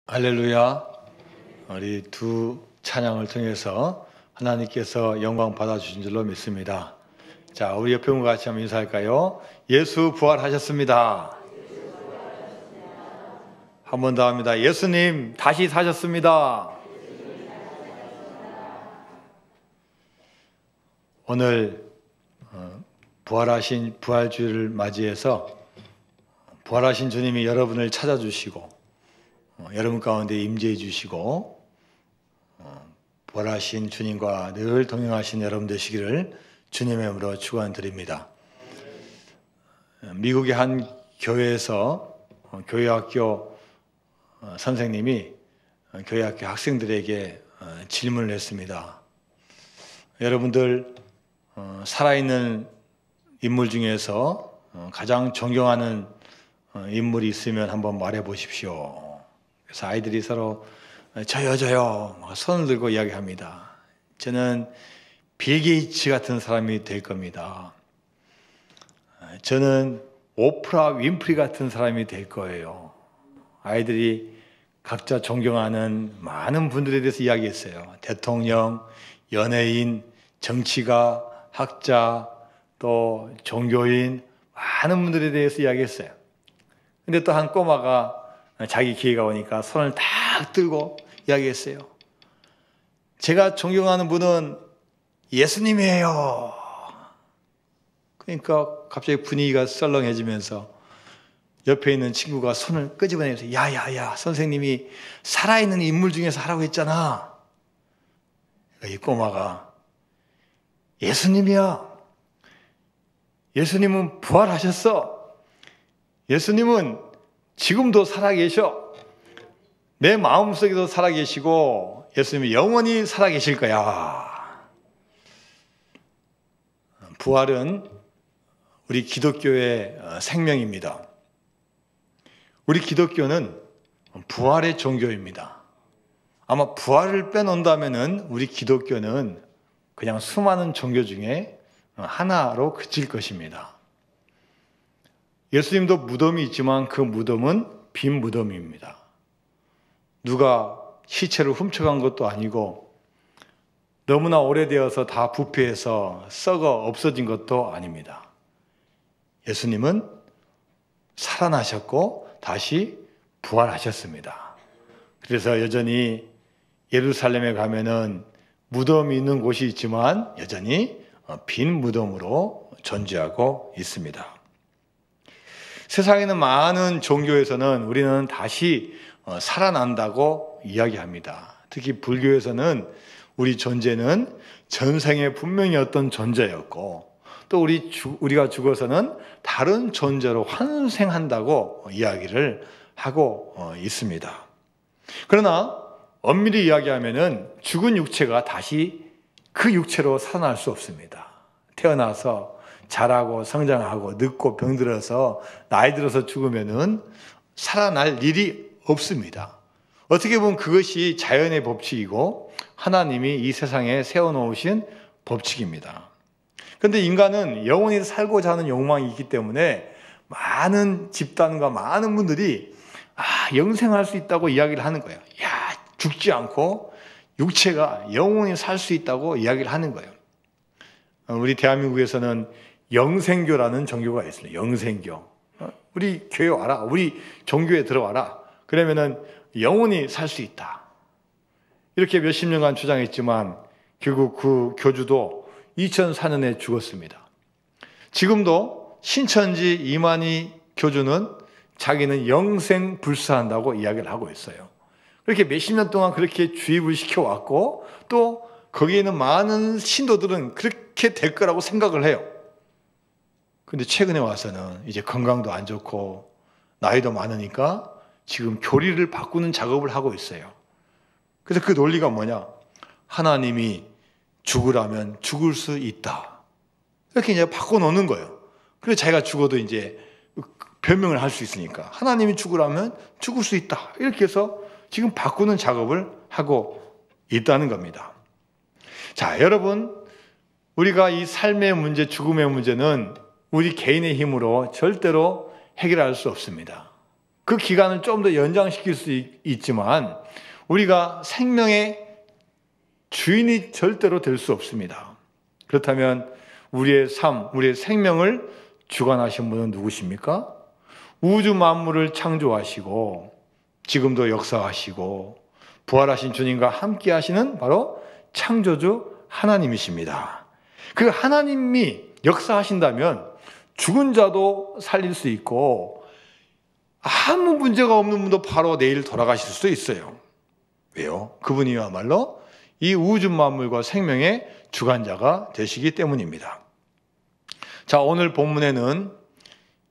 할렐루야. 우리 두 찬양을 통해서 하나님께서 영광 받아주신 줄로 믿습니다. 자, 우리 옆에 분과 같이 한번 인사할까요? 예수 부활하셨습니다. 한 번 더 합니다. 예수님 다시 사셨습니다. 오늘 부활하신 부활주일을 맞이해서 부활하신 주님이 여러분을 찾아주시고 여러분 가운데 임재해 주시고 부활하신 주님과 늘 동행하신 여러분 되시기를 주님의 이름으로 축원드립니다. 미국의 한 교회에서 교회학교 선생님이 교회학교 학생들에게 질문을 했습니다. 여러분들 살아있는 인물 중에서 가장 존경하는 인물이 있으면 한번 말해 보십시오. 그래서 아이들이 서로 저요 손을 들고 이야기합니다. 저는 빌 게이츠 같은 사람이 될 겁니다. 저는 오프라 윈프리 같은 사람이 될 거예요. 아이들이 각자 존경하는 많은 분들에 대해서 이야기했어요. 대통령, 연예인, 정치가, 학자, 또 종교인, 많은 분들에 대해서 이야기했어요. 근데 또 한 꼬마가 자기 기회가 오니까 손을 딱 들고 이야기했어요. 제가 존경하는 분은 예수님이에요. 그러니까 갑자기 분위기가 썰렁해지면서 옆에 있는 친구가 손을 끄집어내면서 야야야, 선생님이 살아있는 인물 중에서 하라고 했잖아. 이 꼬마가 예수님이야. 예수님은 부활하셨어. 예수님은 지금도 살아계셔. 내 마음속에도 살아계시고 예수님이 영원히 살아계실 거야. 부활은 우리 기독교의 생명입니다. 우리 기독교는 부활의 종교입니다. 아마 부활을 빼놓는다면 우리 기독교는 그냥 수많은 종교 중에 하나로 그칠 것입니다. 예수님도 무덤이 있지만 그 무덤은 빈 무덤입니다. 누가 시체를 훔쳐간 것도 아니고 너무나 오래되어서 다 부패해서 썩어 없어진 것도 아닙니다. 예수님은 살아나셨고 다시 부활하셨습니다. 그래서 여전히 예루살렘에 가면은 무덤이 있는 곳이 있지만 여전히 빈 무덤으로 존재하고 있습니다. 세상에는 많은 종교에서는 우리는 다시 살아난다고 이야기합니다. 특히 불교에서는 우리 존재는 전생에 분명히 어떤 존재였고 또 우리가 죽어서는 다른 존재로 환생한다고 이야기를 하고 있습니다. 그러나 엄밀히 이야기하면은 죽은 육체가 다시 그 육체로 살아날 수 없습니다. 태어나서 자라고 성장하고 늙고 병들어서 나이 들어서 죽으면은 살아날 일이 없습니다. 어떻게 보면 그것이 자연의 법칙이고 하나님이 이 세상에 세워놓으신 법칙입니다. 그런데 인간은 영원히 살고자 하는 욕망이 있기 때문에 많은 집단과 많은 분들이 영생할 수 있다고 이야기를 하는 거예요. 죽지 않고 육체가 영원히 살 수 있다고 이야기를 하는 거예요. 우리 대한민국에서는 영생교라는 종교가 있습니다. 영생교. 우리 교회 와라. 우리 종교에 들어와라. 그러면은 영원히 살 수 있다. 이렇게 몇십 년간 주장했지만 결국 그 교주도 2004년에 죽었습니다. 지금도 신천지 이만희 교주는 자기는 영생불사한다고 이야기를 하고 있어요. 그렇게 몇십 년 동안 그렇게 주입을 시켜왔고 또 거기에 있는 많은 신도들은 그렇게 될 거라고 생각을 해요. 근데 최근에 와서는 이제 건강도 안 좋고 나이도 많으니까 지금 교리를 바꾸는 작업을 하고 있어요. 그래서 그 논리가 뭐냐? 하나님이 죽으라면 죽을 수 있다. 이렇게 이제 바꿔놓는 거예요. 그래서 자기가 죽어도 이제 변명을 할 수 있으니까 하나님이 죽으라면 죽을 수 있다. 이렇게 해서 지금 바꾸는 작업을 하고 있다는 겁니다. 자, 여러분, 우리가 이 삶의 문제, 죽음의 문제는 우리 개인의 힘으로 절대로 해결할 수 없습니다. 그 기간을 좀 더 연장시킬 수 있지만 우리가 생명의 주인이 절대로 될 수 없습니다. 그렇다면 우리의 삶, 우리의 생명을 주관하신 분은 누구십니까? 우주 만물을 창조하시고 지금도 역사하시고 부활하신 주님과 함께 하시는 바로 창조주 하나님이십니다. 그 하나님이 역사하신다면 죽은 자도 살릴 수 있고 아무 문제가 없는 분도 바로 내일 돌아가실 수도 있어요. 왜요? 그분이야말로 이 우주 만물과 생명의 주관자가 되시기 때문입니다. 자, 오늘 본문에는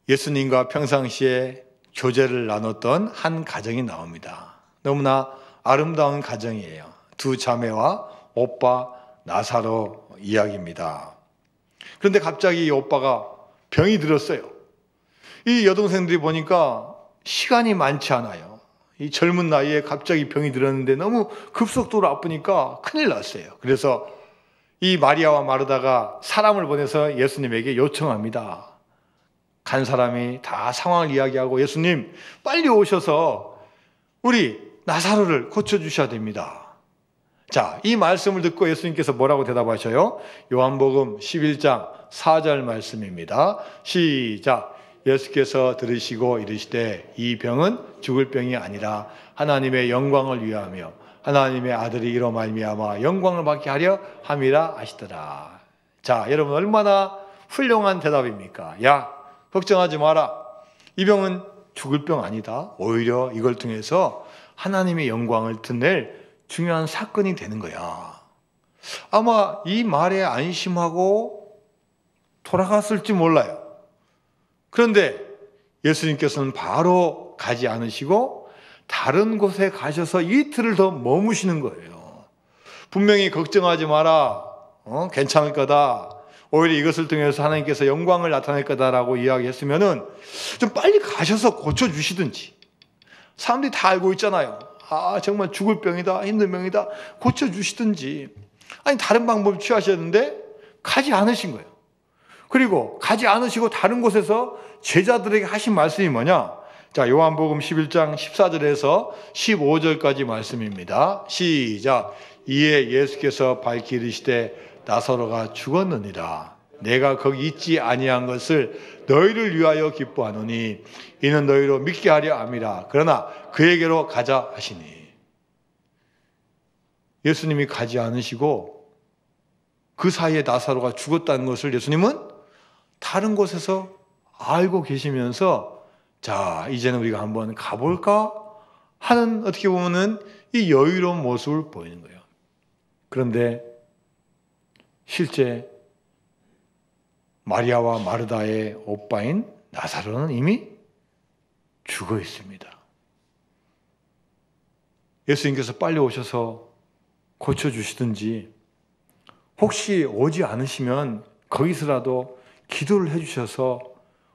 예수님과 평상시에 교제를 나눴던 한 가정이 나옵니다. 너무나 아름다운 가정이에요. 두 자매와 오빠 나사로 이야기입니다. 그런데 갑자기 이 오빠가 병이 들었어요. 이 여동생들이 보니까 시간이 많지 않아요. 이 젊은 나이에 갑자기 병이 들었는데 너무 급속도로 아프니까 큰일 났어요. 그래서 이 마리아와 마르다가 사람을 보내서 예수님에게 요청합니다. 간 사람이 다 상황을 이야기하고 예수님 빨리 오셔서 우리 나사로를 고쳐주셔야 됩니다. 자, 이 말씀을 듣고 예수님께서 뭐라고 대답하셔요? 요한복음 11장 4절 말씀입니다. 시작. 예수께서 들으시고 이르시되 이 병은 죽을 병이 아니라 하나님의 영광을 위하며 하나님의 아들이 이로 말미암아 영광을 받게 하려 함이라 하시더라. 자, 여러분 얼마나 훌륭한 대답입니까? 야, 걱정하지 마라. 이 병은 죽을 병 아니다. 오히려 이걸 통해서 하나님의 영광을 드러낼 중요한 사건이 되는 거야. 아마 이 말에 안심하고 돌아갔을지 몰라요. 그런데 예수님께서는 바로 가지 않으시고 다른 곳에 가셔서 이틀을 더 머무시는 거예요. 분명히 걱정하지 마라. 괜찮을 거다. 오히려 이것을 통해서 하나님께서 영광을 나타낼 거다라고 이야기했으면은 좀 빨리 가셔서 고쳐주시든지. 사람들이 다 알고 있잖아요. 아, 정말 죽을 병이다, 힘든 병이다, 고쳐주시든지. 아니, 다른 방법을 취하셨는데 가지 않으신 거예요. 그리고 가지 않으시고 다른 곳에서 제자들에게 하신 말씀이 뭐냐? 자, 요한복음 11장 14절에서 15절까지 말씀입니다. 시작. 이에 예수께서 밝히 이르시되 나사로가 죽었느니라. 내가 거기 있지 아니한 것을 너희를 위하여 기뻐하노니 이는 너희로 믿게 하려 함이라. 그러나 그에게로 가자 하시니. 예수님이 가지 않으시고 그 사이에 나사로가 죽었다는 것을 예수님은 다른 곳에서 알고 계시면서 자, 이제는 우리가 한번 가볼까 하는 어떻게 보면은 이 여유로운 모습을 보이는 거예요. 그런데 실제 마리아와 마르다의 오빠인 나사로는 이미 죽어 있습니다. 예수님께서 빨리 오셔서 고쳐주시든지 혹시 오지 않으시면 거기서라도 기도를 해주셔서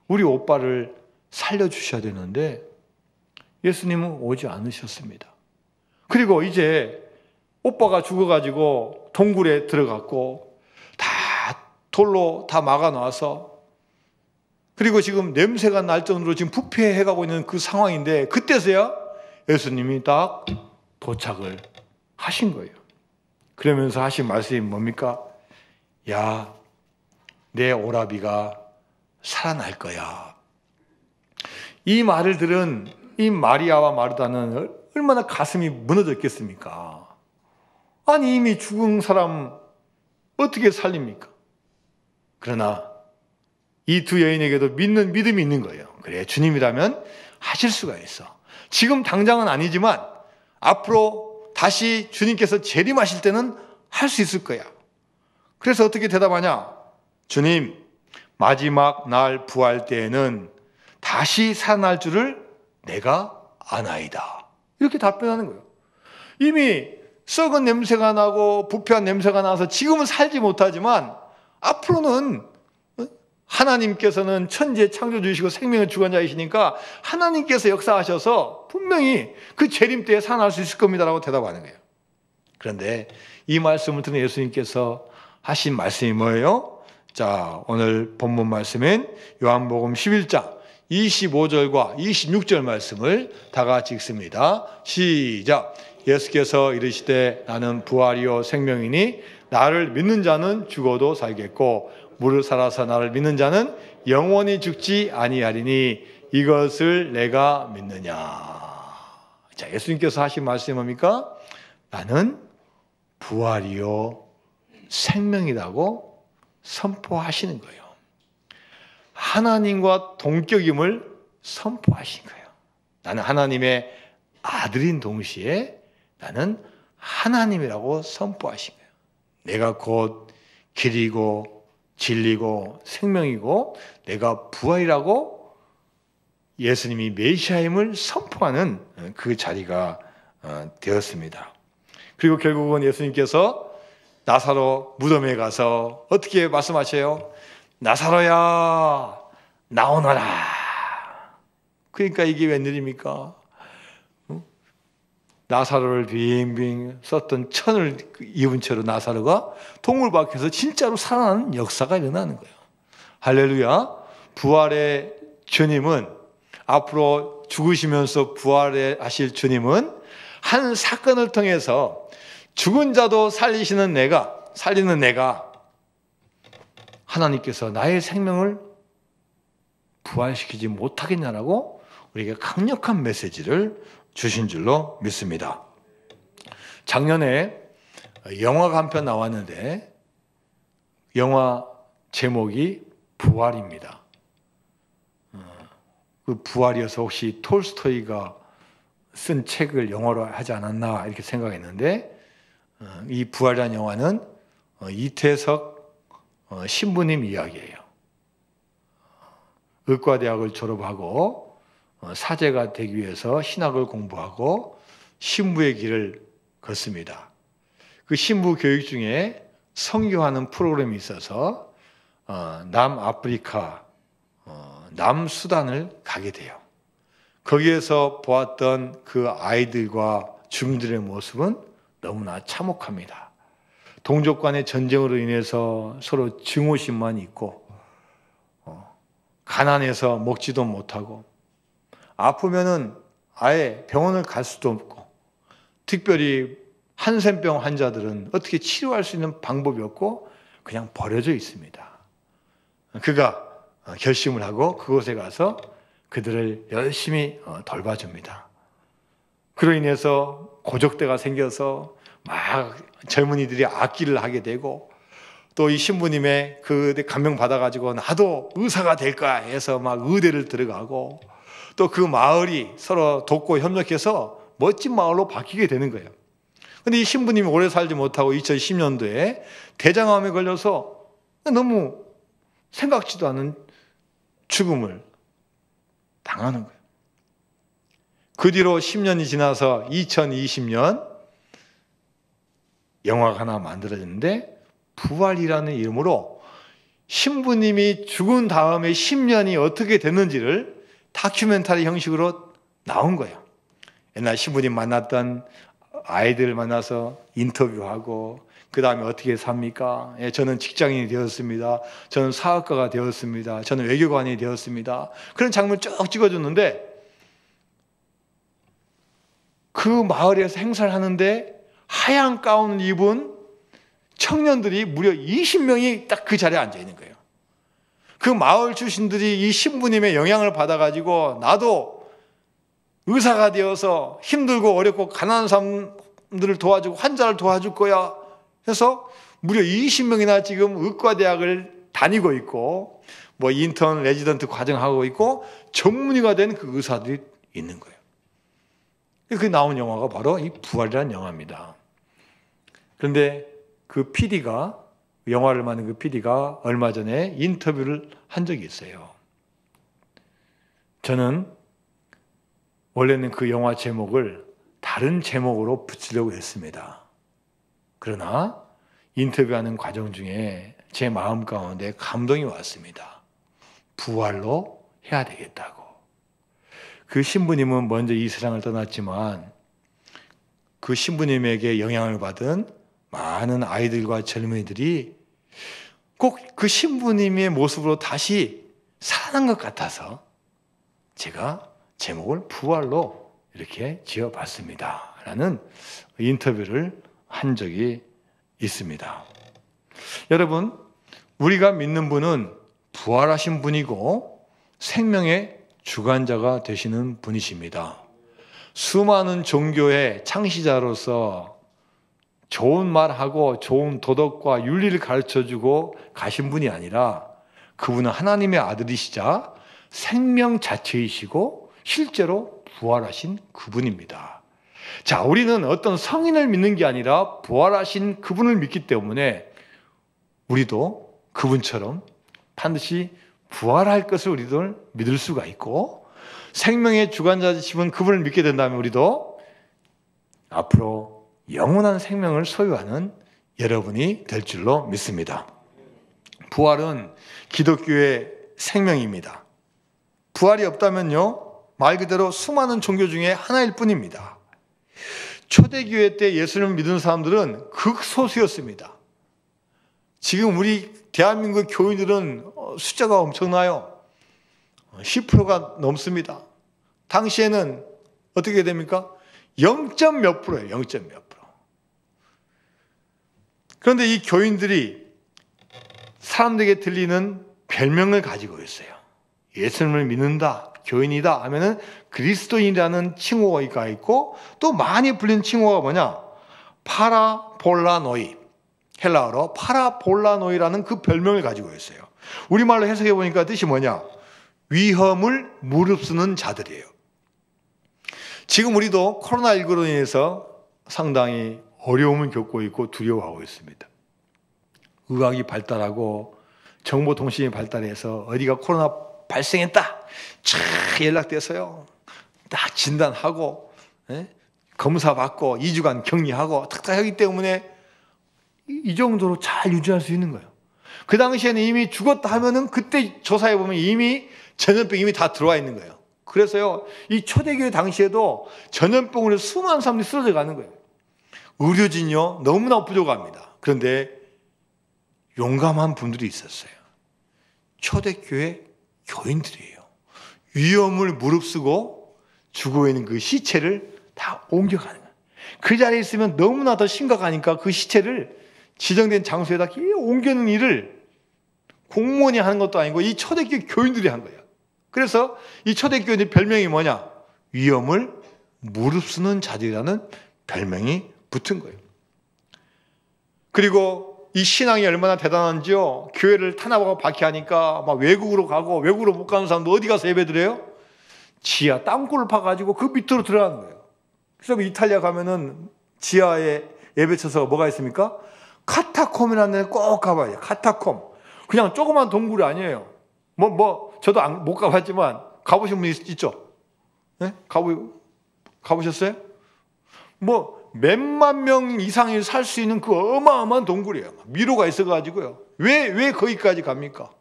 우리 오빠를 살려주셔야 되는데 예수님은 오지 않으셨습니다. 그리고 이제 오빠가 죽어가지고 동굴에 들어갔고 다 돌로 다 막아놔서 그리고 지금 냄새가 날 정도로 지금 부패해가고 있는 그 상황인데 그때서야 예수님이 딱 도착을 하신 거예요. 그러면서 하신 말씀이 뭡니까? 야, 내 오라비가 살아날 거야. 이 말을 들은 이 마리아와 마르다는 얼마나 가슴이 무너졌겠습니까? 아니, 이미 죽은 사람 어떻게 살립니까? 그러나 이 두 여인에게도 믿는 믿음이 있는 거예요. 그래, 주님이라면 하실 수가 있어. 지금 당장은 아니지만 앞으로 다시 주님께서 재림하실 때는 할 수 있을 거야. 그래서 어떻게 대답하냐? 주님, 마지막 날 부활 때에는 다시 살아날 줄을 내가 아나이다. 이렇게 답변하는 거예요. 이미 썩은 냄새가 나고 부패한 냄새가 나서 지금은 살지 못하지만 앞으로는 하나님께서는 천지의 창조주이시고 생명의 주관자이시니까 하나님께서 역사하셔서 분명히 그 재림 때에 살아날 수 있을 겁니다라고 대답하는 거예요. 그런데 이 말씀을 듣는 예수님께서 하신 말씀이 뭐예요? 자, 오늘 본문 말씀인 요한복음 11장 25절과 26절 말씀을 다 같이 읽습니다. 시작. 예수께서 이르시되 나는 부활이요 생명이니 나를 믿는 자는 죽어도 살겠고 무릇 살아서 나를 믿는 자는 영원히 죽지 아니하리니 이것을 내가 믿느냐. 자, 예수님께서 하신 말씀이 뭡니까? 나는 부활이요 생명이라고 선포하시는 거예요. 하나님과 동격임을 선포하신 거예요. 나는 하나님의 아들인 동시에 나는 하나님이라고 선포하신 거예요. 내가 곧 길이고 진리고 생명이고 내가 부활이라고 예수님이 메시아임을 선포하는 그 자리가 되었습니다. 그리고 결국은 예수님께서 나사로 무덤에 가서 어떻게 말씀하셔요? 나사로야 나오너라. 그러니까 이게 웬일입니까? 나사로를 빙빙 썼던 천을 입은 채로 나사로가 동물 밖에서 진짜로 살아나는 역사가 일어나는 거예요. 할렐루야. 부활의 주님은, 앞으로 죽으시면서 부활하실 주님은 한 사건을 통해서 죽은 자도 살리는 내가 하나님께서 나의 생명을 부활시키지 못하겠냐라고 우리에게 강력한 메시지를 주신 줄로 믿습니다. 작년에 영화가 한 편 나왔는데 영화 제목이 부활입니다. 그 부활이어서 혹시 톨스토이가 쓴 책을 영어로 하지 않았나 이렇게 생각했는데, 이 부활이라는 영화는 이태석 신부님 이야기예요. 의과대학을 졸업하고 사제가 되기 위해서 신학을 공부하고 신부의 길을 걷습니다. 그 신부 교육 중에 선교하는 프로그램이 있어서 남아프리카, 남수단을 가게 돼요. 거기에서 보았던 그 아이들과 주민들의 모습은 너무나 참혹합니다. 동족 간의 전쟁으로 인해서 서로 증오심만 있고, 가난해서 먹지도 못하고, 아프면은 아예 병원을 갈 수도 없고, 특별히 한센병 환자들은 어떻게 치료할 수 있는 방법이 없고 그냥 버려져 있습니다. 그가 결심을 하고 그곳에 가서 그들을 열심히 돌봐줍니다. 그로 인해서 고적대가 생겨서 막 젊은이들이 악기를 하게 되고, 또 이 신부님의 그 감명 받아가지고 나도 의사가 될 거야 해서 막 의대를 들어가고, 또 그 마을이 서로 돕고 협력해서 멋진 마을로 바뀌게 되는 거예요. 근데 이 신부님이 오래 살지 못하고 2010년도에 대장암에 걸려서 너무 생각지도 않은 죽음을 당하는 거예요. 그 뒤로 10년이 지나서 2020년 영화가 하나 만들어졌는데, 부활이라는 이름으로 신부님이 죽은 다음에 10년이 어떻게 됐는지를 다큐멘터리 형식으로 나온 거예요. 옛날 신부님 만났던 아이들 만나서 인터뷰하고, 그 다음에 어떻게 삽니까? 예, 저는 직장인이 되었습니다. 저는 사업가가 되었습니다. 저는 외교관이 되었습니다. 그런 장면을 쭉 찍어줬는데, 그 마을에서 행사를 하는데 하얀 가운을 입은 청년들이 무려 20명이 딱 그 자리에 앉아 있는 거예요. 그 마을 출신들이 이 신부님의 영향을 받아가지고 나도 의사가 되어서 힘들고 어렵고 가난한 사람들을 도와주고 환자를 도와줄 거야 해서 무려 20명이나 지금 의과대학을 다니고 있고, 뭐 인턴, 레지던트 과정하고 있고 전문의가 된 그 의사들이 있는 거예요. 그 나온 영화가 바로 이 부활이라는 영화입니다. 그런데 그 PD가, 영화를 만든 그 PD가 얼마 전에 인터뷰를 한 적이 있어요. 저는 원래는 그 영화 제목을 다른 제목으로 붙이려고 했습니다. 그러나 인터뷰하는 과정 중에 제 마음 가운데 감동이 왔습니다. 부활로 해야 되겠다고. 그 신부님은 먼저 이 세상을 떠났지만 그 신부님에게 영향을 받은 많은 아이들과 젊은이들이 꼭 그 신부님의 모습으로 다시 살아난 것 같아서 제가 제목을 부활로 이렇게 지어봤습니다. 라는 인터뷰를 한 적이 있습니다. 여러분, 우리가 믿는 분은 부활하신 분이고 생명의 주관자가 되시는 분이십니다. 수많은 종교의 창시자로서 좋은 말하고 좋은 도덕과 윤리를 가르쳐주고 가신 분이 아니라 그분은 하나님의 아들이시자 생명 자체이시고 실제로 부활하신 그분입니다. 자, 우리는 어떤 성인을 믿는 게 아니라 부활하신 그분을 믿기 때문에 우리도 그분처럼 반드시 부활할 것을 우리들 믿을 수가 있고, 생명의 주관자이신 그분을 믿게 된다면 우리도 앞으로 영원한 생명을 소유하는 여러분이 될 줄로 믿습니다. 부활은 기독교의 생명입니다. 부활이 없다면요, 말 그대로 수많은 종교 중에 하나일 뿐입니다. 초대교회 때 예수님을 믿은 사람들은 극소수였습니다. 지금 우리 대한민국 교인들은 숫자가 엄청나요. 10%가 넘습니다. 당시에는 어떻게 됩니까? 0점 몇 프로예요. 0점 몇 프로. 그런데 이 교인들이 사람들에게 들리는 별명을 가지고 있어요. 예수님을 믿는다, 교인이다 하면은 그리스도인이라는 칭호가 있고, 또 많이 불리는 칭호가 뭐냐? 파라볼라노이. 헬라어로 파라볼라노이라는 그 별명을 가지고 있어요. 우리말로 해석해 보니까 뜻이 뭐냐? 위험을 무릅쓰는 자들이에요. 지금 우리도 코로나19로 인해서 상당히 어려움을 겪고 있고 두려워하고 있습니다. 의학이 발달하고 정보통신이 발달해서 어디가 코로나 발생했다 촥 연락돼서요, 딱 진단하고 검사받고 2주간 격리하고 탁탁 하기 때문에 이 정도로 잘 유지할 수 있는 거예요. 그 당시에는 이미 죽었다 하면은 그때 조사해 보면 이미 전염병이 이미 다 들어와 있는 거예요. 그래서요, 이 초대교회 당시에도 전염병으로 수많은 사람들이 쓰러져 가는 거예요. 의료진요, 너무나 부족합니다. 그런데 용감한 분들이 있었어요. 초대교회 교인들이에요. 위험을 무릅쓰고 죽어 있는 그 시체를 다 옮겨가는 거예요. 그 자리에 있으면 너무나 더 심각하니까 그 시체를 지정된 장소에다 옮기는 일을 공무원이 하는 것도 아니고 이 초대교회 교인들이 한 거예요. 그래서 이 초대교인의 별명이 뭐냐? 위험을 무릅쓰는 자들이라는 별명이 붙은 거예요. 그리고 이 신앙이 얼마나 대단한지요, 교회를 탄압하고 박해하니까 막 외국으로 가고, 외국으로 못 가는 사람도 어디 가서 예배드려요? 지하 땅굴을 파가지고 그 밑으로 들어가는 거예요. 그래서 이탈리아 가면은 지하에 예배처소가 뭐가 있습니까? 카타콤이라는 데는 꼭 가봐요. 카타콤. 그냥 조그만 동굴이 아니에요. 저도 못 가봤지만 가보신 분 있죠? 네? 가보셨어요? 몇만 명 이상이 살 수 있는 그 어마어마한 동굴이에요. 미로가 있어가지고요. 왜 거기까지 갑니까?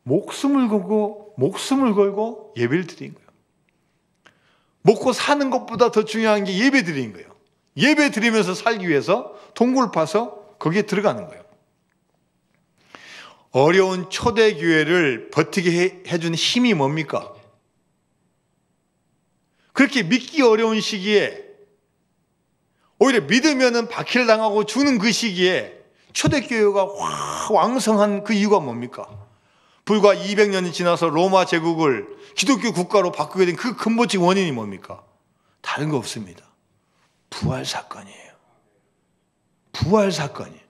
목숨을 걸고 예배를 드린 거예요. 먹고 사는 것보다 더 중요한 게 예배 드리는 거예요. 예배 드리면서 살기 위해서 동굴 파서 거기에 들어가는 거예요. 어려운 초대교회를 버티게 해준 힘이 뭡니까? 그렇게 믿기 어려운 시기에, 오히려 믿으면은 박해를 당하고 죽는 그 시기에 초대교회가 왕성한 그 이유가 뭡니까? 불과 200년이 지나서 로마 제국을 기독교 국가로 바꾸게 된 그 근본적 원인이 뭡니까? 다른 거 없습니다. 부활 사건이에요. 부활 사건이에요.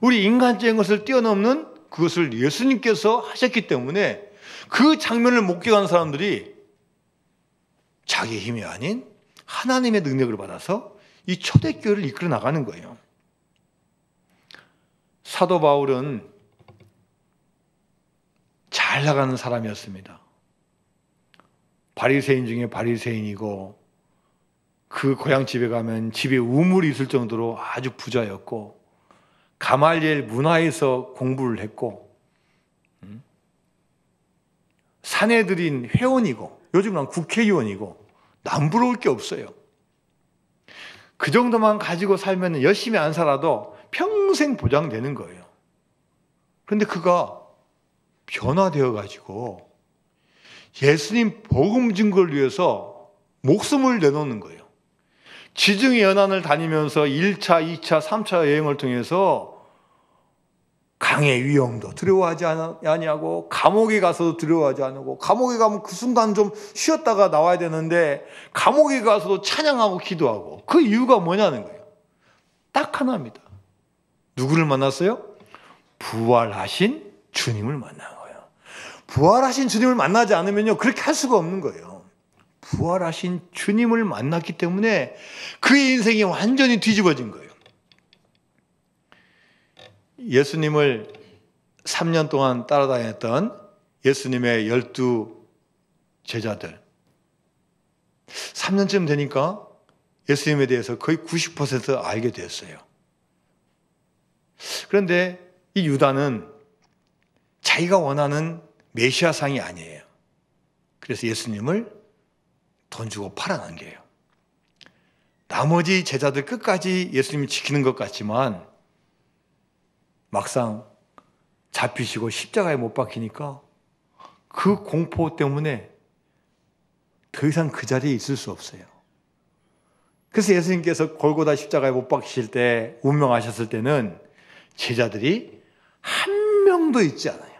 우리 인간적인 것을 뛰어넘는 그것을 예수님께서 하셨기 때문에 그 장면을 목격한 사람들이 자기의 힘이 아닌 하나님의 능력을 받아서 이 초대교회를 이끌어 나가는 거예요. 사도 바울은 잘 나가는 사람이었습니다. 바리새인 중에 바리새인이고, 그 고향 집에 가면 집에 우물이 있을 정도로 아주 부자였고, 가말리엘 문화에서 공부를 했고, 사내들인 회원이고, 요즘은 국회의원이고, 남부러울 게 없어요. 그 정도만 가지고 살면 열심히 안 살아도 평생 보장되는 거예요. 그런데 그가 변화되어 가지고 예수님 복음 증거를 위해서 목숨을 내놓는 거예요. 지중해 연안을 다니면서 1차, 2차, 3차 여행을 통해서 강의 위험도 두려워하지 아니하고 감옥에 가서도 두려워하지 않고, 감옥에 가면 그 순간 좀 쉬었다가 나와야 되는데 감옥에 가서도 찬양하고 기도하고. 그 이유가 뭐냐는 거예요. 딱 하나입니다. 누구를 만났어요? 부활하신 주님을 만난 거예요. 부활하신 주님을 만나지 않으면요, 그렇게 할 수가 없는 거예요. 부활하신 주님을 만났기 때문에 그의 인생이 완전히 뒤집어진 거예요. 예수님을 3년 동안 따라다녔던 예수님의 12 제자들, 3년쯤 되니까 예수님에 대해서 거의 90% 알게 됐어요. 그런데 이 유다는 자기가 원하는 메시아상이 아니에요. 그래서 예수님을 돈 주고 팔아넘겨요. 나머지 제자들 끝까지 예수님을 지키는 것 같지만 막상 잡히시고 십자가에 못 박히니까 그 공포 때문에 더 이상 그 자리에 있을 수 없어요. 그래서 예수님께서 골고다 십자가에 못 박히실 때, 운명하셨을 때는 제자들이 한 명도 있지 않아요.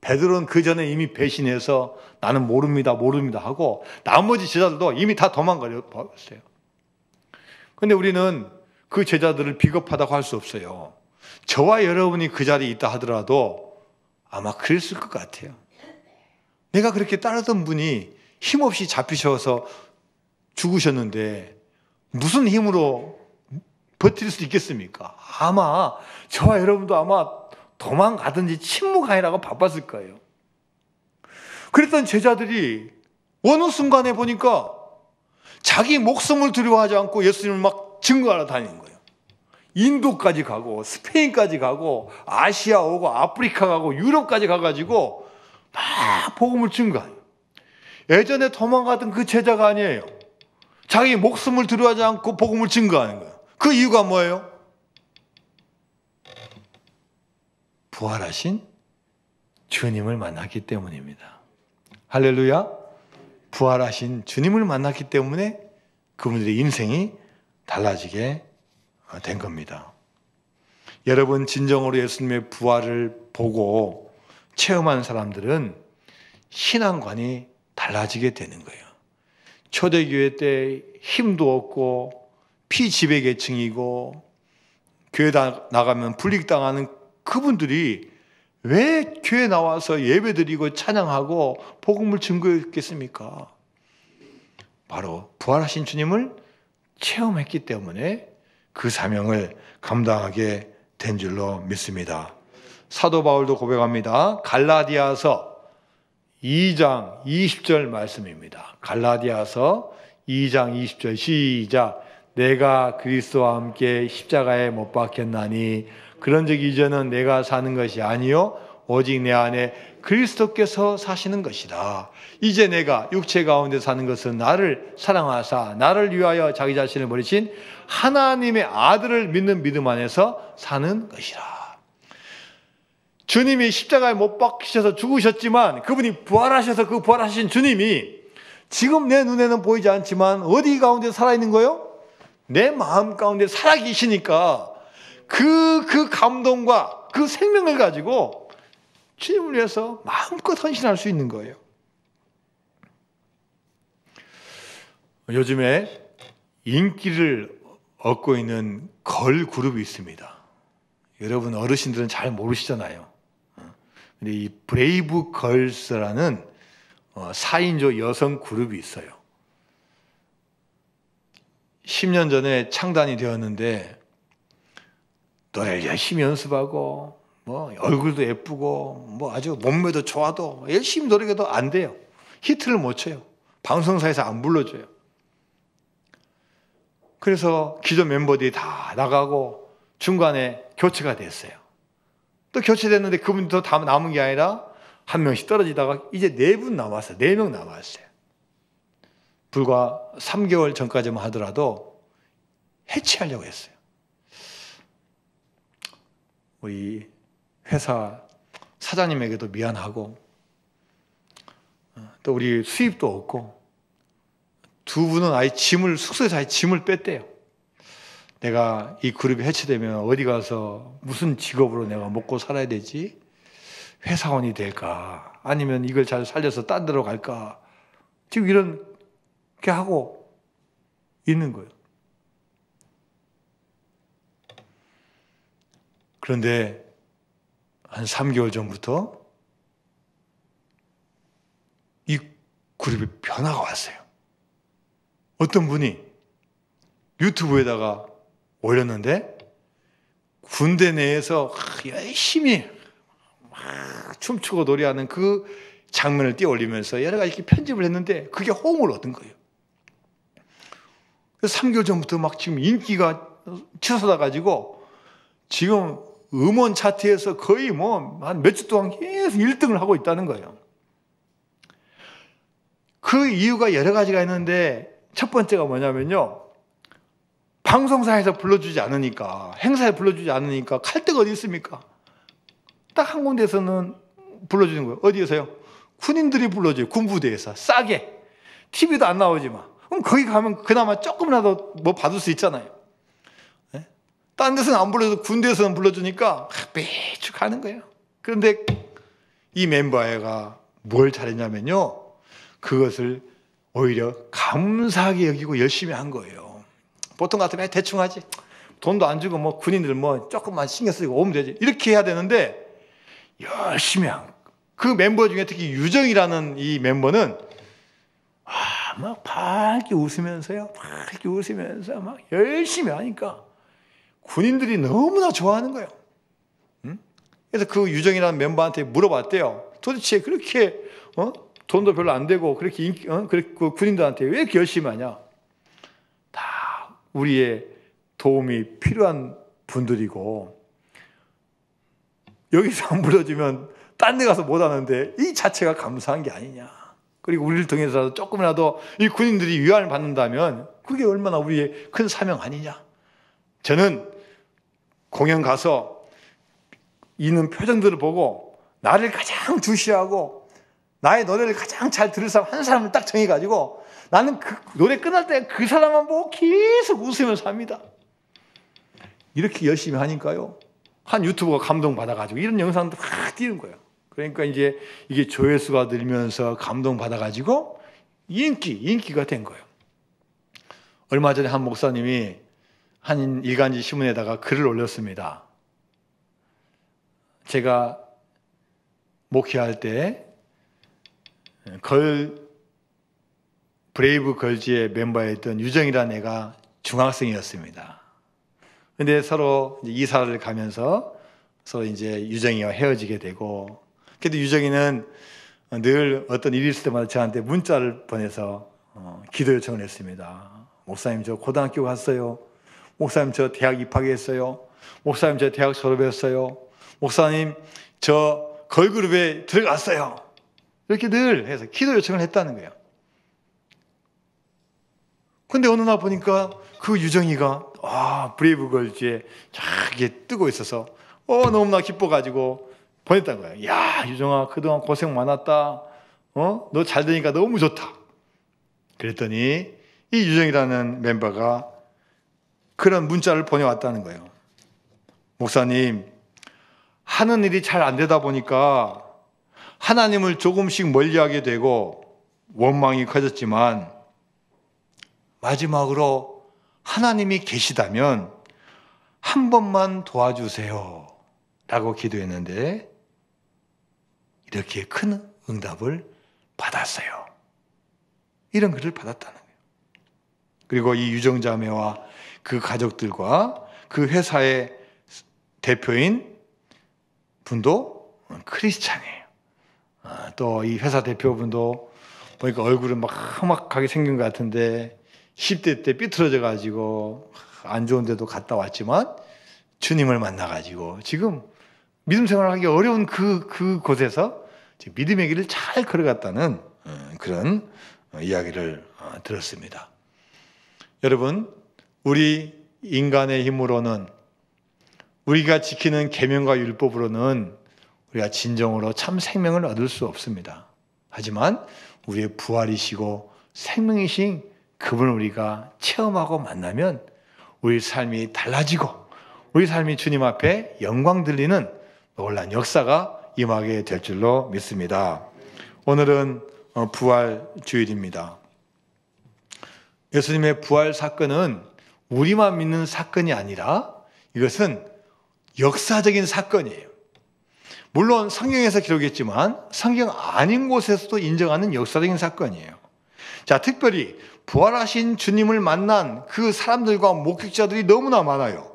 베드로는 그 전에 이미 배신해서 나는 모릅니다 하고, 나머지 제자들도 이미 다 도망가 버렸어요. 그런데 우리는 그 제자들을 비겁하다고 할 수 없어요. 저와 여러분이 그 자리에 있다 하더라도 아마 그랬을 것 같아요. 내가 그렇게 따르던 분이 힘없이 잡히셔서 죽으셨는데 무슨 힘으로 버틸 수 있겠습니까? 아마 저와 여러분도 아마 도망가든지 침묵하느라고 바빴을 거예요. 그랬던 제자들이 어느 순간에 보니까 자기 목숨을 두려워하지 않고 예수님을 막 증거하러 다니는 거예요. 인도까지 가고 스페인까지 가고 아시아 오고 아프리카 가고 유럽까지 가가지고 막 복음을 증거해요. 예전에 도망가던 그 제자가 아니에요. 자기 목숨을 두려워하지 않고 복음을 증거하는 거예요. 그 이유가 뭐예요? 부활하신 주님을 만났기 때문입니다. 할렐루야. 부활하신 주님을 만났기 때문에 그분들의 인생이 달라지게 된 겁니다. 여러분, 진정으로 예수님의 부활을 보고 체험한 사람들은 신앙관이 달라지게 되는 거예요. 초대교회 때 힘도 없고 피지배계층이고 교회 나가면 불이익당하는 그분들이 왜 교회 나와서 예배드리고 찬양하고 복음을 증거했겠습니까? 바로 부활하신 주님을 체험했기 때문에 그 사명을 감당하게 된 줄로 믿습니다. 사도 바울도 고백합니다. 갈라디아서 2장 20절 말씀입니다. 갈라디아서 2장 20절 시작. 내가 그리스도와 함께 십자가에 못 박혔나니 그런즉 이제는 내가 사는 것이 아니요 오직 내 안에 그리스도께서 사시는 것이다. 이제 내가 육체 가운데 사는 것은 나를 사랑하사 나를 위하여 자기 자신을 버리신 하나님의 아들을 믿는 믿음 안에서 사는 것이라. 주님이 십자가에 못 박히셔서 죽으셨지만 그분이 부활하셔서 그 부활하신 주님이 지금 내 눈에는 보이지 않지만 어디 가운데 살아있는 거예요? 내 마음 가운데 살아계시니까 그 감동과 그 생명을 가지고 주님을 위해서 마음껏 헌신할 수 있는 거예요. 요즘에 인기를 얻고 있는 걸 그룹이 있습니다. 여러분 어르신들은 잘 모르시잖아요. 근데 이 브레이브 걸스라는 4인조 여성 그룹이 있어요. 10년 전에 창단이 되었는데 노래를 열심히 연습하고 뭐 얼굴도 예쁘고 뭐 아주 몸매도 좋아도 열심히 노력해도 안 돼요. 히트를 못 쳐요. 방송사에서 안 불러줘요. 그래서 기존 멤버들이 다 나가고 중간에 교체가 됐어요. 또 교체됐는데 그분도 다 남은 게 아니라 한 명씩 떨어지다가 이제 4분 남았어요. 4명 남았어요. 불과 3개월 전까지만 하더라도 해체하려고 했어요. 우리 회사 사장님에게도 미안하고 또 우리 수입도 없고 두 분은 아예 숙소에서 아예 짐을 뺐대요. 내가 이 그룹이 해체되면 어디 가서 무슨 직업으로 내가 먹고 살아야 되지? 회사원이 될까? 아니면 이걸 잘 살려서 딴 데로 갈까? 지금 이렇게 하고 있는 거예요. 그런데 한 3개월 전부터 이 그룹에 변화가 왔어요. 어떤 분이 유튜브에다가 올렸는데 군대 내에서 열심히 막 춤추고 노래하는 그 장면을 띄워 올리면서 여러 가지 이렇게 편집을 했는데 그게 호응을 얻은 거예요. 그래서 3개월 전부터 막 지금 인기가 치솟아 가지고 지금 음원 차트에서 거의 뭐 한 몇 주 동안 계속 1등을 하고 있다는 거예요. 그 이유가 여러 가지가 있는데 첫 번째가 뭐냐면요. 방송사에서 불러주지 않으니까, 행사에 불러주지 않으니까 갈 데가 어디 있습니까? 딱 한 군데에서는 불러주는 거예요. 어디에서요? 군인들이 불러줘요. 군부대에서 싸게. TV도 안 나오지만. 그럼 거기 가면 그나마 조금이라도 뭐 받을 수 있잖아요. 네? 딴 데서는 안 불러줘도 군대에서는 불러주니까 매주 가는 거예요. 그런데 이 멤버가 뭘 잘했냐면요. 그것을 오히려 감사하게 여기고 열심히 한 거예요. 보통 같으면 대충 하지. 돈도 안 주고 뭐 군인들 뭐 조금만 신경 쓰고 오면 되지. 이렇게 해야 되는데 열심히 한 거예요. 그 멤버 중에 특히 유정이라는 이 멤버는 막 밝게 웃으면서요. 밝게 웃으면서 막 열심히 하니까 군인들이 너무나 좋아하는 거예요. 그래서 그 유정이라는 멤버한테 물어봤대요. 도대체 그렇게 돈도 별로 안 되고 그렇게 그 군인들한테 왜 이렇게 열심히 하냐? 다 우리의 도움이 필요한 분들이고 여기서 안 불러주면 딴 데 가서 못 하는데 이 자체가 감사한 게 아니냐. 그리고 우리를 통해서라도 조금이라도 이 군인들이 위안을 받는다면 그게 얼마나 우리의 큰 사명 아니냐. 저는 공연 가서 있는 표정들을 보고 나를 가장 주시하고 나의 노래를 가장 잘 들을 사람 한 사람을 딱 정해가지고 나는 그 노래 끝날 때 그 사람만 보고 계속 웃으면서 합니다. 이렇게 열심히 하니까요. 한 유튜버가 감동받아가지고 이런 영상도 막 띄는 거예요. 그러니까 이제 이게 조회수가 늘면서 감동받아가지고 인기가 된 거예요. 얼마 전에 한 목사님이 한 일간지 신문에다가 글을 올렸습니다. 제가 목회할 때 브레이브 걸즈의 멤버였던 유정이라는 애가 중학생이었습니다. 근데 서로 이사를 가면서 서로 이제 유정이와 헤어지게 되고, 그래도 유정이는 늘 어떤 일이 있을 때마다 저한테 문자를 보내서 기도 요청을 했습니다. 목사님, 저 고등학교 갔어요. 목사님, 저 대학 입학했어요. 목사님, 저 대학 졸업했어요. 목사님, 저 걸그룹에 들어갔어요. 이렇게 늘 해서 기도 요청을 했다는 거예요. 근데 어느 날 보니까 그 유정이가 브레이브걸즈에 이렇게 뜨고 있어서 너무나 기뻐가지고 보냈다는 거예요. 야, 유정아, 그동안 고생 많았다. 너 잘 되니까 너무 좋다. 그랬더니 이 유정이라는 멤버가 그런 문자를 보내왔다는 거예요. 목사님, 하는 일이 잘 안 되다 보니까 하나님을 조금씩 멀리하게 되고 원망이 커졌지만 마지막으로 하나님이 계시다면 한 번만 도와주세요 라고 기도했는데 이렇게 큰 응답을 받았어요. 이런 글을 받았다는 거예요. 그리고 이 유정자매와 그 가족들과 그 회사의 대표인 분도 크리스찬이에요. 또 이 회사 대표분도 보니까 얼굴은 막 험악하게 생긴 것 같은데 10대 때 삐뚤어져 가지고 안 좋은 데도 갔다 왔지만 주님을 만나 가지고 지금 믿음 생활하기 어려운 그곳에서 믿음의 길을 잘 걸어갔다는 그런 이야기를 들었습니다. 여러분, 우리 인간의 힘으로는 우리가 지키는 계명과 율법으로는 우리가 진정으로 참 생명을 얻을 수 없습니다. 하지만 우리의 부활이시고 생명이신 그분을 우리가 체험하고 만나면 우리 삶이 달라지고 우리 삶이 주님 앞에 영광 들리는 놀라운 역사가 임하게 될 줄로 믿습니다. 오늘은 부활 주일입니다. 예수님의 부활 사건은 우리만 믿는 사건이 아니라 이것은 역사적인 사건이에요. 물론 성경에서 기록했지만 성경 아닌 곳에서도 인정하는 역사적인 사건이에요. 자, 특별히 부활하신 주님을 만난 그 사람들과 목격자들이 너무나 많아요.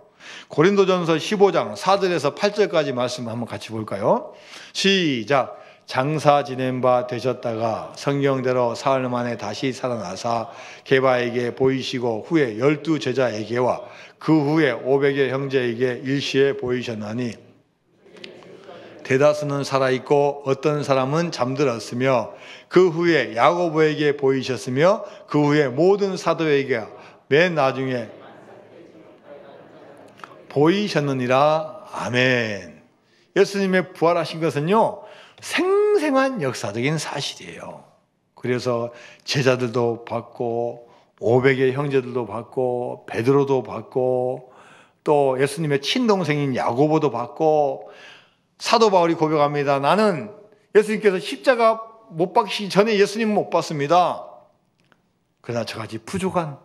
고린도전서 15장 4절에서 8절까지 말씀 한번 같이 볼까요? 시작. 장사 지낸 바 되셨다가 성경대로 사흘 만에 다시 살아나사 게바에게 보이시고 후에 12 제자에게와 그 후에 500여 형제에게 일시에 보이셨나니 대다수는 살아있고 어떤 사람은 잠들었으며 그 후에 야고보에게 보이셨으며 그 후에 모든 사도에게 맨 나중에 보이셨느니라. 아멘. 예수님의 부활하신 것은요 생생한 역사적인 사실이에요. 그래서 제자들도 받고 500의 형제들도 받고 베드로도 받고 또 예수님의 친동생인 야고보도 받고 사도 바울이 고백합니다. 나는 예수님께서 십자가 못 박히기 전에 예수님 못 봤습니다. 그러나 저같이 부족한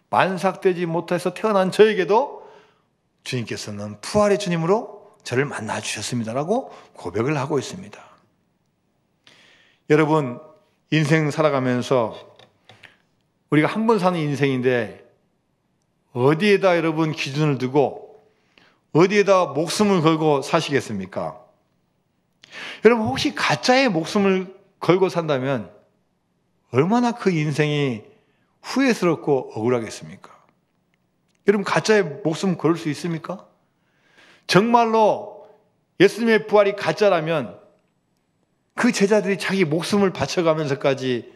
만삭되지 못해서 태어난 저에게도 주님께서는 부활의 주님으로 저를 만나 주셨습니다라고 고백을 하고 있습니다. 여러분, 인생 살아가면서 우리가 한 번 사는 인생인데 어디에다 여러분 기준을 두고 어디에다 목숨을 걸고 사시겠습니까? 여러분, 혹시 가짜의 목숨을 걸고 산다면 얼마나 그 인생이 후회스럽고 억울하겠습니까? 여러분, 가짜의 목숨 걸을 수 있습니까? 정말로 예수님의 부활이 가짜라면 그 제자들이 자기 목숨을 바쳐가면서까지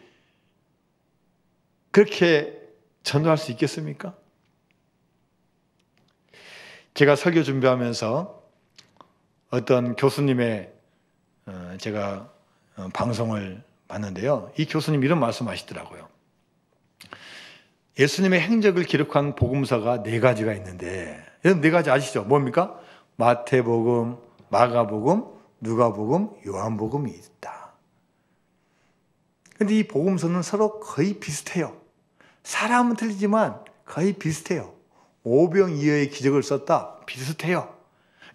그렇게 전도할 수 있겠습니까? 제가 설교 준비하면서 어떤 교수님의 제가 방송을 봤는데요. 이 교수님 이런 말씀하시더라고요. 예수님의 행적을 기록한 복음서가 4가지가 있는데 여러분 4가지 아시죠? 뭡니까? 마태복음, 마가복음, 누가복음, 요한복음이 있다. 그런데 이 복음서는 서로 거의 비슷해요. 사람은 틀리지만 거의 비슷해요. 오병이어의 기적을 썼다. 비슷해요.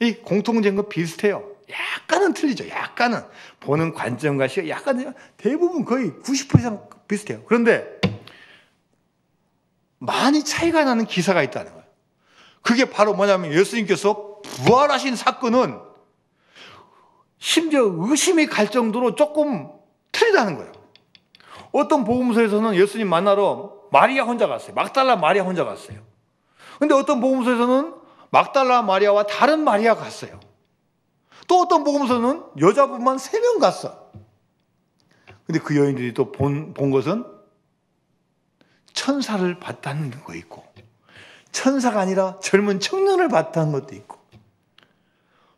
이 공통된 거 비슷해요. 약간은 틀리죠. 약간은. 보는 관점과 시각 약간 대부분 거의 90% 이상 비슷해요. 그런데 많이 차이가 나는 기사가 있다는 거예요. 그게 바로 뭐냐면 예수님께서 부활하신 사건은 심지어 의심이 갈 정도로 조금 틀리다는 거예요. 어떤 복음서에서는 예수님 만나러 마리아 혼자 갔어요. 막달라 마리아 혼자 갔어요. 근데 어떤 복음서에서는 막달라 마리아와 다른 마리아가 갔어요. 또 어떤 복음서는 여자분만 3명 갔어. 근데 그 여인들이 또 본 것은 천사를 봤다는 거 있고 천사가 아니라 젊은 청년을 봤다는 것도 있고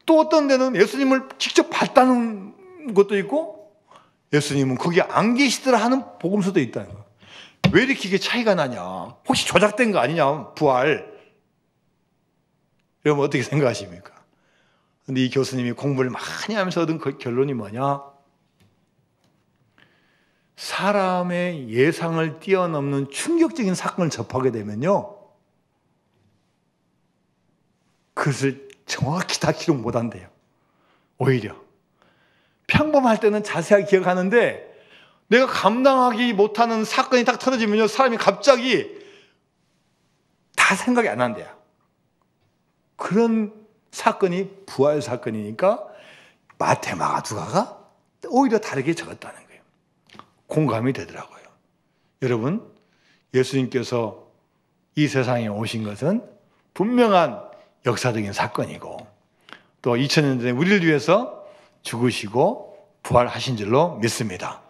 또 어떤 데는 예수님을 직접 봤다는 것도 있고 예수님은 거기 안 계시더라 하는 복음서도 있다는 거예요. 왜 이렇게 이게 차이가 나냐? 혹시 조작된 거 아니냐? 부활. 여러분 어떻게 생각하십니까? 근데 이 교수님이 공부를 많이 하면서 얻은 결론이 뭐냐? 사람의 예상을 뛰어넘는 충격적인 사건을 접하게 되면요. 그것을 정확히 다 기록 못한대요. 오히려. 평범할 때는 자세하게 기억하는데 내가 감당하기 못하는 사건이 딱 터져지면요. 사람이 갑자기 다 생각이 안 난대요. 그런 사건이 부활 사건이니까 마태, 마가, 누가가 오히려 다르게 적었다는 거예요. 공감이 되더라고요. 여러분, 예수님께서 이 세상에 오신 것은 분명한 역사적인 사건이고 또 2000년 전에 우리를 위해서 죽으시고 부활하신 줄로 믿습니다.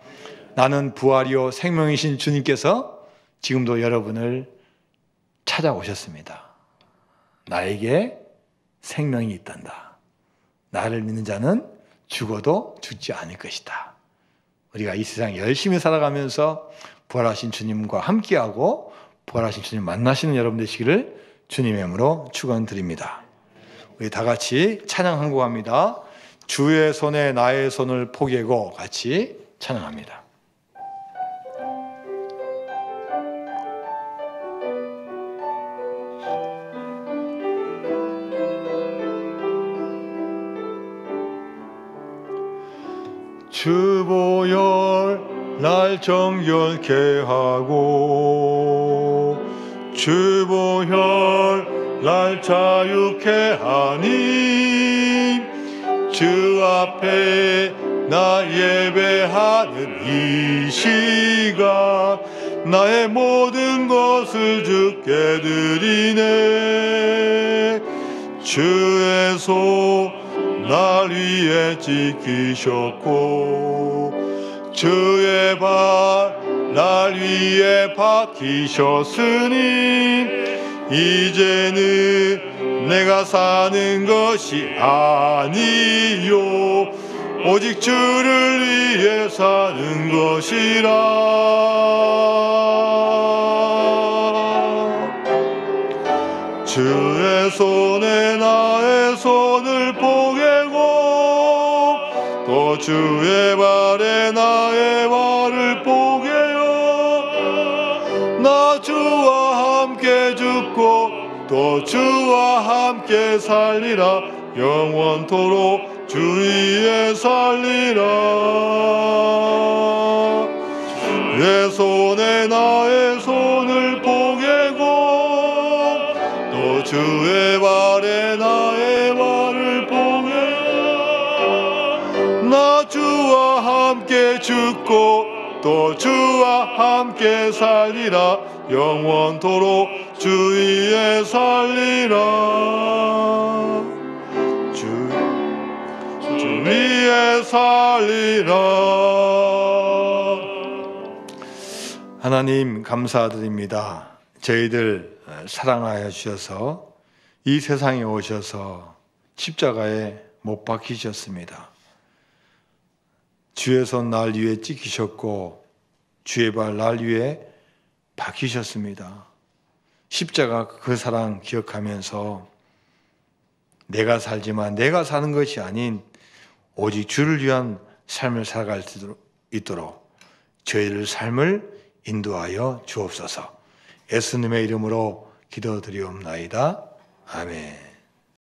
나는 부활이요 생명이신 주님께서 지금도 여러분을 찾아오셨습니다. 나에게 생명이 있단다. 나를 믿는 자는 죽어도 죽지 않을 것이다. 우리가 이 세상 열심히 살아가면서 부활하신 주님과 함께하고 부활하신 주님 만나시는 여러분 되시기를 주님의 이름으로 축원드립니다. 우리 다 같이 찬양 한 곡 합니다. 주의 손에 나의 손을 포개고 같이 찬양합니다. 주보혈 날 정결케 하고 주보혈 날 자유케 하니 주 앞에 나 예배하는 이 시간 나의 모든 것을 주께 드리네. 주의 손 날 위에 지키셨고 주의 발 날 위에 박히셨으니 이제는 내가 사는 것이 아니요 오직 주를 위해 사는 것이라. 주의 손에 나의 손을 포개고 또 주의 발에 나의 발을 포개요. 나 주와 함께 죽고 또 주와 함께 살리라. 영원토록 주 위에 살리라. 내 손에 나의 손을 포개고 또 주의 발에 나의 발을 포개요. 나 주와 함께 죽고 또 주와 함께 살리라. 영원토록 주 위에 살리라. 주 위에 살리라. 하나님 감사드립니다. 저희들 사랑하여 주셔서 이 세상에 오셔서 십자가에 못 박히셨습니다. 주의 손 날 위에 찍히셨고 주의 발 날 위에 박히셨습니다. 십자가 그 사랑 기억하면서 내가 살지만 내가 사는 것이 아닌 오직 주를 위한 삶을 살아갈 수 있도록 저희들 삶을 인도하여 주옵소서. 예수님의 이름으로 기도드리옵나이다. 아멘.